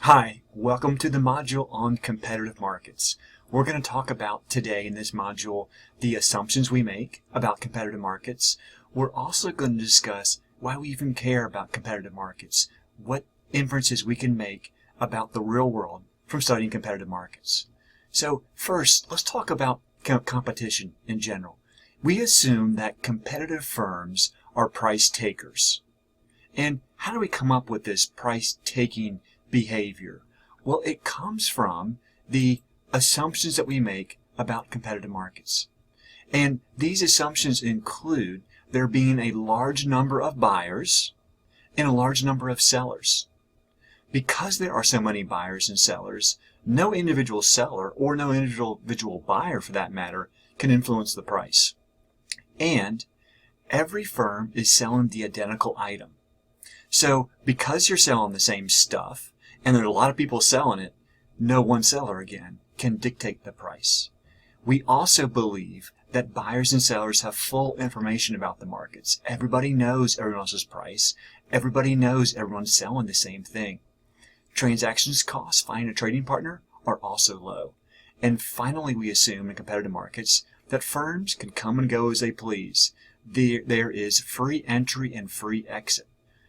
Hi, welcome to the module on competitive markets. We're going to talk about today in this module the assumptions we make about competitive markets. We're also going to discuss why we even care about competitive markets, what inferences we can make about the real world from studying competitive markets. So first, let's talk about competition in general. We assume that competitive firms are price takers. And how do we come up with this price-taking behavior? Well, it comes from the assumptions that we make about competitive markets. And these assumptions include there being a large number of buyers and a large number of sellers. Because there are so many buyers and sellers, no individual seller or no individual buyer for that matter can influence the price. And every firm is selling the identical item. So because you're selling the same stuff, and there are a lot of people selling it, no one seller, again, can dictate the price. We also believe that buyers and sellers have full information about the markets. Everybody knows everyone else's price. Everybody knows everyone's selling the same thing. Transactions costs finding a trading partner are also low. And finally, we assume in competitive markets that firms can come and go as they please. There is free entry and free exit.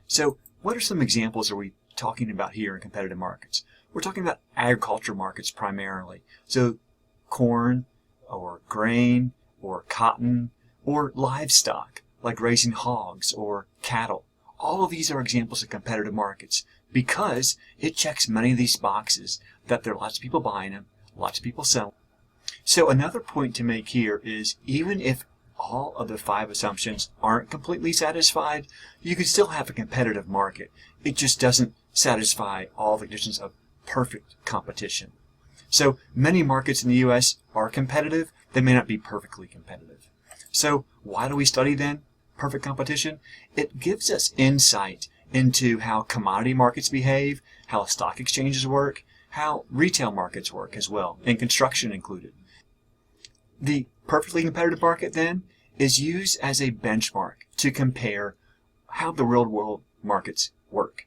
So what are some examples are we talking about here in competitive markets? We're talking about agriculture markets primarily. So corn or grain or cotton or livestock like raising hogs or cattle. All of these are examples of competitive markets because it checks many of these boxes that there are lots of people buying them, lots of people selling. So another point to make here is even if all of the 5 assumptions aren't completely satisfied, you can still have a competitive market. It just doesn't satisfy all the conditions of perfect competition. So many markets in the U.S. are competitive. They may not be perfectly competitive. So why do we study then perfect competition? It gives us insight into how commodity markets behave, how stock exchanges work, how retail markets work as well, and construction included. The perfectly competitive market then is used as a benchmark to compare how the real world markets work.